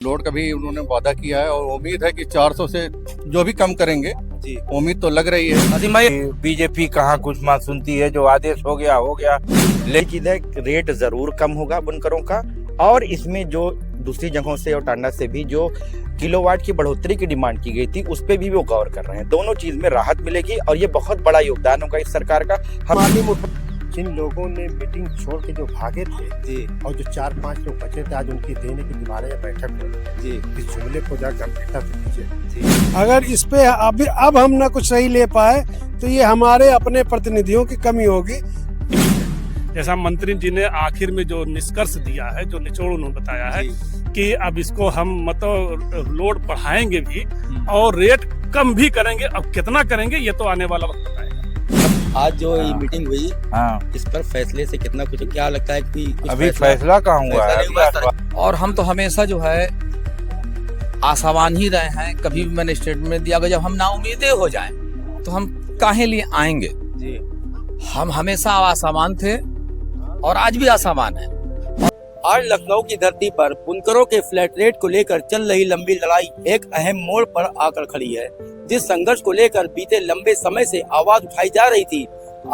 Load का भी उन्होंने वादा किया है और उम्मीद है कि 400 से जो भी कम करेंगे जी। उम्मीद तो लग रही है। अजीम भाई, बीजेपी कहाँ कुछ बात सुनती है, जो आदेश हो गया। लेकिन रेट जरूर कम होगा बुनकरों का, और इसमें जो दूसरी जगहों से और टांडा से भी जो किलोवाट की बढ़ोतरी की डिमांड की गई थी उस पे भी वो गौर कर रहे हैं। दोनों चीज में राहत मिलेगी और ये बहुत बड़ा योगदान होगा इस सरकार का। जिन लोगों ने मीटिंग छोड़ के जो भागे थे जी और जो 4-5 लोग बचे थे, आज उनकी देने की दोबारा बैठक में जी इस जुमले को जा गंभीरता से लीजिए। जी अगर इस पे अब हम ना कुछ सही ले पाए तो ये हमारे अपने प्रतिनिधियों की कमी होगी। जैसा मंत्री जी ने आखिर में जो निष्कर्ष दिया है, जो निचोड़ उन्होंने बताया है कि अब इसको हम मतलब लोड बढ़ाएंगे भी और रेट कम भी करेंगे। अब कितना करेंगे ये तो आने वाला वक्त बताएगा। आज जो ये मीटिंग हुई, हाँ, इस पर फैसले से कितना कुछ क्या लगता है कि कुछ अभी फैसला कहाँ हुआ फैसला नहीं हुआ है? और हम तो हमेशा जो है आशावान ही रहे हैं। कभी भी मैंने स्टेटमेंट दिया, जब हम नाउमीदे हो जाएं तो हम काहे लिए आएंगे। जी हम हमेशा आशावान थे और आज भी आशावान है। आज लखनऊ की धरती पर बुनकरों के फ्लैट रेट को लेकर चल रही लंबी लड़ाई एक अहम मोड़ पर आकर खड़ी है। जिस संघर्ष को लेकर बीते लंबे समय से आवाज उठाई जा रही थी,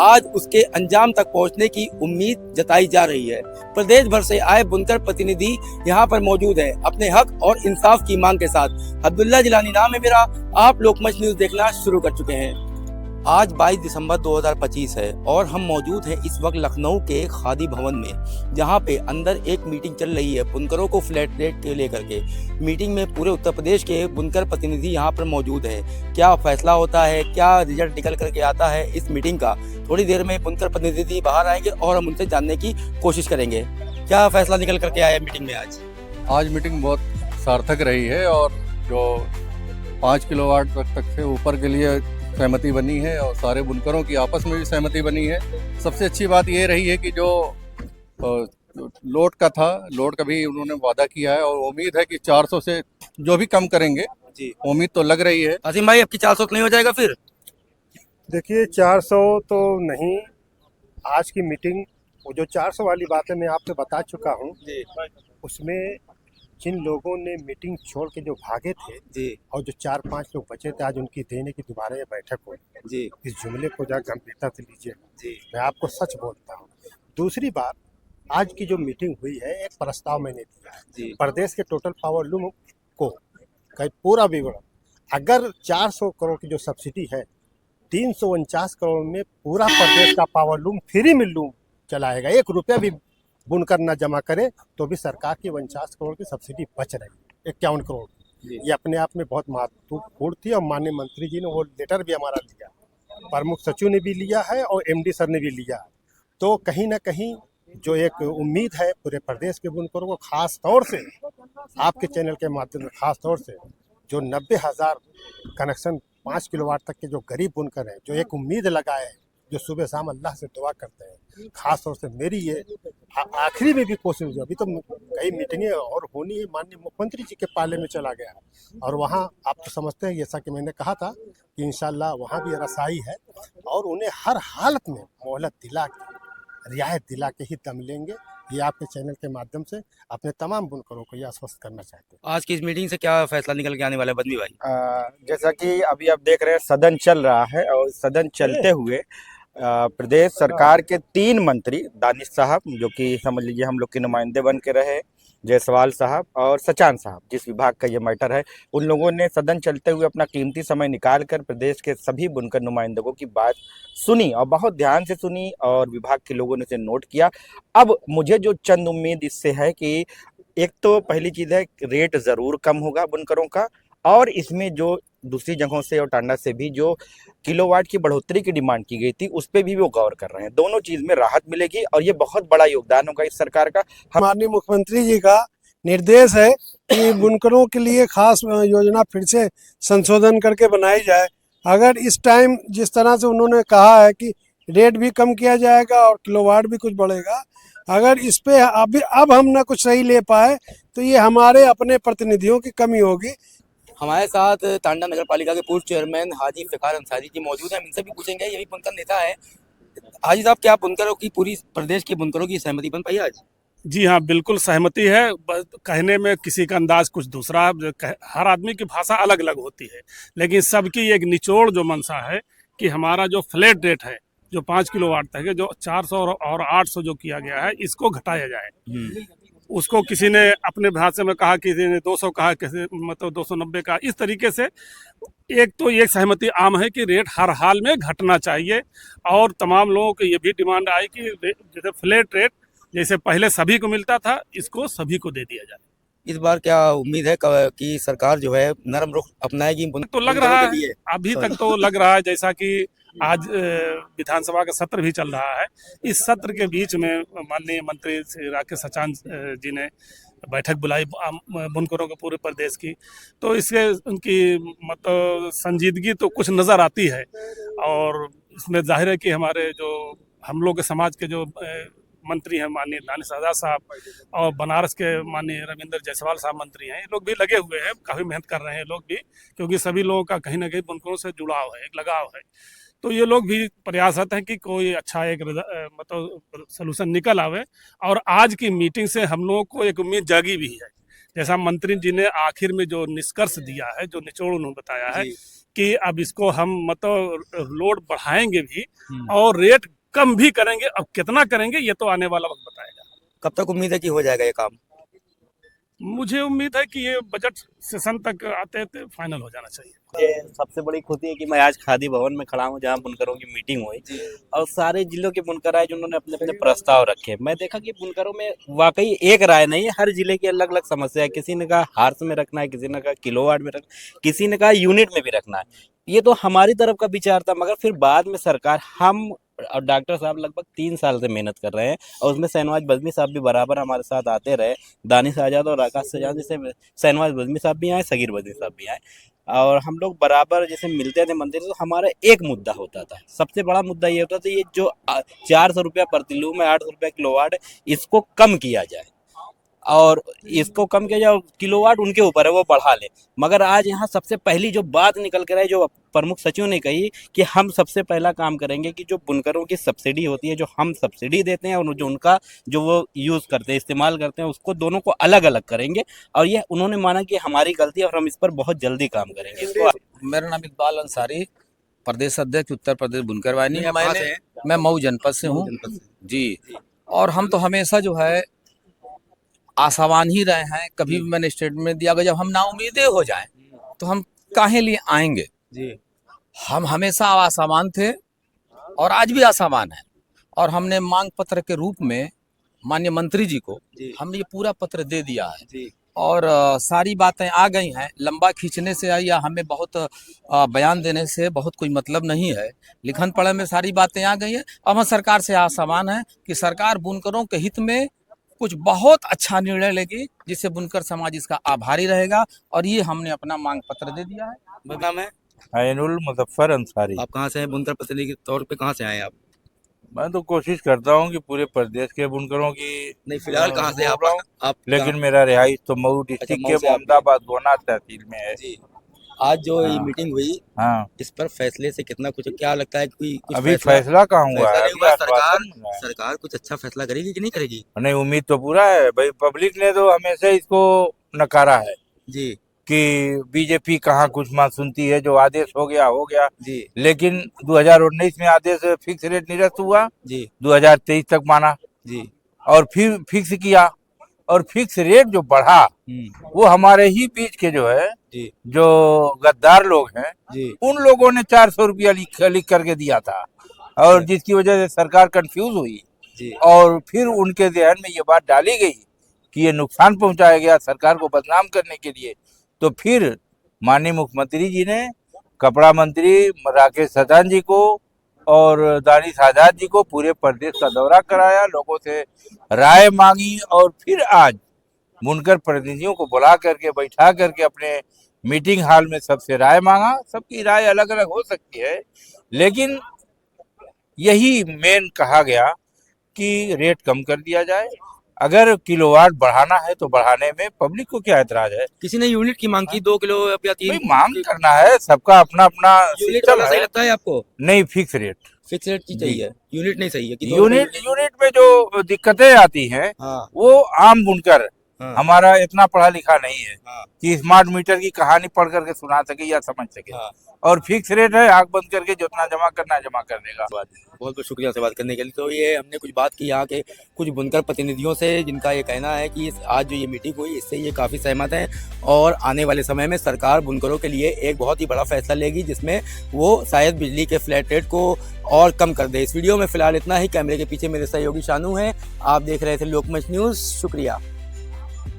आज उसके अंजाम तक पहुंचने की उम्मीद जताई जा रही है। प्रदेश भर से आए बुनकर प्रतिनिधि यहां पर मौजूद हैं, अपने हक और इंसाफ की मांग के साथ। अब्दुल्ला जिलानी नाम है मेरा। आप लोकमंच न्यूज देखना शुरू कर चुके हैं। आज 22 दिसंबर 2025 है और हम मौजूद हैं इस वक्त लखनऊ के खादी भवन में, जहां पे अंदर एक मीटिंग चल रही है बुनकरों को फ्लैट रेट के लेकर के। मीटिंग में पूरे उत्तर प्रदेश के बुनकर प्रतिनिधि यहां पर मौजूद हैं। क्या फैसला होता है, क्या रिजल्ट निकल करके आता है इस मीटिंग का, थोड़ी देर में बुनकर प्रतिनिधि बाहर आएंगे और हम उनसे जानने की कोशिश करेंगे। क्या फैसला निकल करके आया मीटिंग में आज मीटिंग बहुत सार्थक रही है और जो 5 किलोवाट तक से ऊपर के लिए सहमति बनी है और सारे बुनकरों की आपस में भी सहमति बनी है। सबसे अच्छी बात ये रही है कि जो लोड का था, लोड का भी उन्होंने वादा किया है और उम्मीद है कि 400 से जो भी कम करेंगे जी। उम्मीद तो लग रही है। अजीम भाई, आपकी 400 नहीं हो जाएगा फिर? देखिए, 400 तो नहीं। आज की मीटिंग, वो जो 400 वाली बातें मैं आपसे बता चुका हूँ, उसमें जिन लोगों ने मीटिंग छोड़ के जो भागे थे जी और जो 4-5 लोग बचे थे, आज उनकी देने की दोबारा बैठक हुई। जी इस जुमले को जा गंभीरता से लीजिए। जी मैं आपको सच बोलता हूँ। दूसरी बात, आज की जो मीटिंग हुई है, एक प्रस्ताव मैंने दिया है जी प्रदेश के टोटल पावर लूम को का पूरा विवरण। अगर 400 करोड़ की जो सब्सिडी है, 349 करोड़ में पूरा प्रदेश का पावर लूम फ्री में लूम चलाएगा। 1 रुपया भी बुनकर न जमा करे तो भी सरकार की 49 करोड़ की सब्सिडी बच रही है। 51 करोड़ ये अपने आप में बहुत महत्वपूर्ण थी और माननीय मंत्री जी ने वो लेटर भी हमारा दिया, प्रमुख सचिव ने भी लिया है और एमडी सर ने भी लिया है। तो कहीं ना कहीं जो एक उम्मीद है पूरे प्रदेश के बुनकरों को, खास तौर से आपके चैनल के माध्यम से, खास तौर से जो 90,000 कनेक्शन 5 किलोवाट तक के जो गरीब बुनकर हैं, जो एक उम्मीद लगाए हैं, जो सुबह शाम अल्लाह से दुआ करते हैं, खास तौर से मेरी ये आखिरी में भी कोशिश हुई। अभी तो कई मीटिंगें और होनी है। माननीय मुख्यमंत्री जी के पाले में चला गया और वहाँ आप तो समझते हैं, जैसा कि मैंने कहा था कि इंशाल्लाह वहाँ भी रसाई है और उन्हें हर हालत में मोहलत दिला के, रियायत दिला के ही दम लेंगे। ये आपके चैनल के माध्यम से अपने तमाम बुनकरों को ये आश्वस्त करना चाहते हैं। आज की इस मीटिंग से क्या फैसला निकल के आने वाला है बदमी भाई? जैसा कि अभी आप देख रहे हैं सदन चल रहा है, और सदन चलते हुए प्रदेश सरकार के 3 मंत्री, दानिश साहब जो कि समझ लीजिए हम लोग के नुमाइंदे बन के रहे, जायसवाल साहब और सचान साहब, जिस विभाग का ये मैटर है, उन लोगों ने सदन चलते हुए अपना कीमती समय निकालकर प्रदेश के सभी बुनकर नुमाइंदों की बात सुनी और बहुत ध्यान से सुनी और विभाग के लोगों ने इसे नोट किया। अब मुझे जो चंद उम्मीद इससे है कि एक तो पहली चीज़ है, रेट ज़रूर कम होगा बुनकरों का, और इसमें जो दूसरी जगहों से और टांडा से भी जो किलोवाट की बढ़ोतरी की डिमांड की गई थी उस पे भी वो गौर कर रहे हैं। दोनों चीज में राहत मिलेगी और ये बहुत बड़ा योगदान होगा इस सरकार का। माननीय मुख्यमंत्री जी का निर्देश है कि बुनकरों के लिए खास योजना फिर से संशोधन करके बनाई जाए। अगर इस टाइम जिस तरह से उन्होंने कहा है कि रेट भी कम किया जाएगा और किलोवाट भी कुछ बढ़ेगा, अगर इस पे अब हम ना कुछ सही ले पाए तो ये हमारे अपने प्रतिनिधियों की कमी होगी। हमारे साथ टांडा नगर पालिका के पूर्व चेयरमैन हाजी फ़िकार अंसारी जी मौजूद हैं। हम इनसे भी पूछेंगे, ये भी बुनकर नेता है। हाजी साहब, क्या बुनकरों की, पूरी प्रदेश के बुनकरों की सहमति बन पाई आज? जी हाँ, बिल्कुल सहमति है। कहने में किसी का अंदाज कुछ दूसरा, हर आदमी की भाषा अलग अलग होती है, लेकिन सबकी एक निचोड़ जो मंशा है कि हमारा जो फ्लैट रेट है, जो 5 किलोवाट तक है, जो 400 और 800 जो किया गया है, इसको घटाया जाए। उसको किसी ने अपने भाषा में कहा, किसी ने 200 कहा, किसी मतलब 290 कहा। इस तरीके से एक तो ये सहमति आम है कि रेट हर हाल में घटना चाहिए, और तमाम लोगों की ये भी डिमांड आई कि जैसे फ्लैट रेट जैसे पहले सभी को मिलता था, इसको सभी को दे दिया जाए। इस बार क्या उम्मीद है कि सरकार जो है नरम रुख अपनाएगी? तो लग रहा है, अभी तक तो लग रहा है जैसा कि आज विधानसभा का सत्र भी चल रहा है। इस सत्र के बीच में माननीय मंत्री श्री राकेश सचान जी ने बैठक बुलाई बुनकरों के पूरे प्रदेश की, तो इससे उनकी मतलब संजीदगी तो कुछ नज़र आती है। और इसमें जाहिर है कि हमारे जो हम लोग के समाज के जो मंत्री हैं माननीय दानिश आजाद साहब, और बनारस के माननीय रविंद्र जायसवाल साहब मंत्री हैं, ये लोग भी लगे हुए हैं, काफ़ी मेहनत कर रहे हैं लोग भी, क्योंकि सभी लोगों का कहीं ना कहीं बुनकरों से जुड़ाव है, एक लगाव है। तो ये लोग भी प्रयासरत हैं कि कोई अच्छा एक मतलब सलूशन निकल आवे। और आज की मीटिंग से हम लोगों को एक उम्मीद जागी भी है, जैसा मंत्री जी ने आखिर में जो निष्कर्ष दिया है, जो निचोड़ उन्होंने बताया है कि अब इसको हम मतलब लोड बढ़ाएंगे भी और रेट कम भी करेंगे। अब कितना करेंगे ये तो आने वाला वक्त बताएगा। कब तक उम्मीद है कि हो जाएगा ये काम? मुझे उम्मीद है कि ये बजट सेशन तक आते आते फाइनल हो जाना चाहिए। ये सबसे बड़ी खुशी है कि मैं आज खादी भवन में खड़ा हूँ, जहाँ बुनकरों की मीटिंग हुई और सारे जिलों के बुनकर आए जिन्होंने अपने अपने प्रस्ताव रखे। मैं देखा कि बुनकरों में वाकई एक राय नहीं है, हर जिले की अलग अलग समस्या है। किसी ने कहा हार्स में रखना है, किसी ने कहा किलोवाट में रखना, किसी ने कहा यूनिट में भी रखना है। ये तो हमारी तरफ का विचार था, मगर फिर बाद में सरकार, हम और डॉक्टर साहब लगभग 3 साल से मेहनत कर रहे हैं, और उसमें शहनवाज बज़मी साहब भी बराबर हमारे साथ आते रहे। दानिश आजाद और आकाश सजाद जैसे शहनवाज बज़मी साहब भी आए, सगीर बज़मी साहब भी आए, और हम लोग बराबर जैसे मिलते थे मंदिर, तो हमारा एक मुद्दा होता था, सबसे बड़ा मुद्दा ये होता था, ये जो 400 रुपया प्रति लूम है, 800 रुपया किलोवाट, इसको कम किया जाए, और इसको कम किया जाए, किलोवाट उनके ऊपर है, वो बढ़ा ले। मगर आज यहाँ सबसे पहली जो बात निकल कर आई, जो प्रमुख सचिव ने कही कि हम सबसे पहला काम करेंगे कि जो बुनकरों की सब्सिडी होती है, जो हम सब्सिडी देते हैं और जो उनका जो वो यूज़ करते हैं, इस्तेमाल करते हैं, उसको दोनों को अलग अलग करेंगे। और ये उन्होंने माना कि हमारी गलती है और हम इस पर बहुत जल्दी काम करेंगे। इसको मेरा नाम इकबाल अंसारी, प्रदेश अध्यक्ष उत्तर प्रदेश बुनकर वाहिनी। मैं मऊ जनपद से हूँ जी। और हम तो हमेशा जो है आशावान ही रहे हैं। कभी भी मैंने स्टेटमेंट दिया, अगर जब हम नाउमीदे हो जाएं तो हम काहे लिए आएंगे जी। हम हमेशा आशावान थे और आज भी आशावान हैं। और हमने मांग पत्र के रूप में माननीय मंत्री जी को हमने ये पूरा पत्र दे दिया है जी। और सारी बातें आ गई हैं। लंबा खींचने से या हमें बहुत बयान देने से बहुत कोई मतलब नहीं है। लिखन पढ़े में सारी बातें आ गई हैं। अब हम सरकार से आशावान हैं कि सरकार बुनकरों के हित में कुछ बहुत अच्छा निर्णय लेगी, जिससे बुनकर समाज इसका आभारी रहेगा। और ये हमने अपना मांग पत्र दे दिया है। मेरा नाम है आयनुल मुजफ्फर अंसारी। आप कहाँ से हैं? बुनकर प्रतिनिधि के तौर पे कहाँ से आए आप? मैं तो कोशिश करता हूँ कि पूरे प्रदेश के बुनकरों की, नहीं फिलहाल कहाँ से आप लेकिन मेरा रिहाइश तो मऊ डिस्ट्रिक्ट के मोहम्मदाबाद गोना तहसील में है जी। आज जो ये मीटिंग हुई, हाँ, इस पर फैसले से कितना कुछ क्या लगता है कि कुछ अभी फैसला कहाँ हुआ है? सरकार कुछ अच्छा फैसला करेगी कि नहीं करेगी? नहीं, उम्मीद तो पूरा है भाई। पब्लिक ने तो हमेशा इसको नकारा है जी कि बीजेपी कहाँ कुछ बात सुनती है, जो आदेश हो गया जी। लेकिन 2019 में आदेश फिक्स रेट निरस्त हुआ जी, 2023 तक माना जी, और फिर फिक्स किया, और फिक्स रेट जो बढ़ा वो हमारे ही बीच के जो है जी, जो गद्दार लोग हैं जी, उन लोगों ने 400 रुपया लिख करके दिया था, और जिसकी वजह से सरकार कंफ्यूज हुई जी। और फिर उनके ध्यान में ये बात डाली गई कि ये नुकसान पहुंचाया गया सरकार को बदनाम करने के लिए। तो फिर माननीय मुख्यमंत्री जी ने कपड़ा मंत्री राकेश सचान जी को और दानिश आजाद जी को पूरे प्रदेश का दौरा कराया, लोगों से राय मांगी, और फिर आज बुनकर प्रतिनिधियों को बुला करके बैठा करके अपने मीटिंग हॉल में सबसे राय मांगा। सबकी राय अलग अलग हो सकती है, लेकिन यही मेन कहा गया कि रेट कम कर दिया जाए। अगर किलोवाट बढ़ाना है तो बढ़ाने में पब्लिक को क्या ऐतराज है? किसी ने यूनिट की मांग की 2 किलो या 3 मांग करना है, सबका अपना अपना यूनिट सिस्टम वाला सही है। लगता है आपको? नहीं, फिक्स रेट। फिक्स रेट की चाहिए, यूनिट नहीं सही है कि यूनिट में जो दिक्कतें आती हैं हाँ वो आम बुनकर हाँ। हमारा इतना पढ़ा लिखा नहीं है हाँ। कि स्मार्ट मीटर की कहानी पढ़ करके सुना सके या समझ सके। हाँ। और फिक्स रेट है, आंख बंद करके जितना जमा करना है जमा कर देगा। बहुत बहुत शुक्रिया से बात करने के लिए। तो ये हमने कुछ बात की यहाँ के कुछ बुनकर प्रतिनिधियों से, जिनका ये कहना है कि आज जो ये मीटिंग हुई इससे ये काफ़ी सहमत हैं और आने वाले समय में सरकार बुनकरों के लिए एक बहुत ही बड़ा फैसला लेगी जिसमें वो शायद बिजली के फ्लैट रेट को और कम कर दे। इस वीडियो में फिलहाल इतना ही। कैमरे के पीछे मेरे सहयोगी शानू हैं। आप देख रहे थे लोकमंच न्यूज़। शुक्रिया।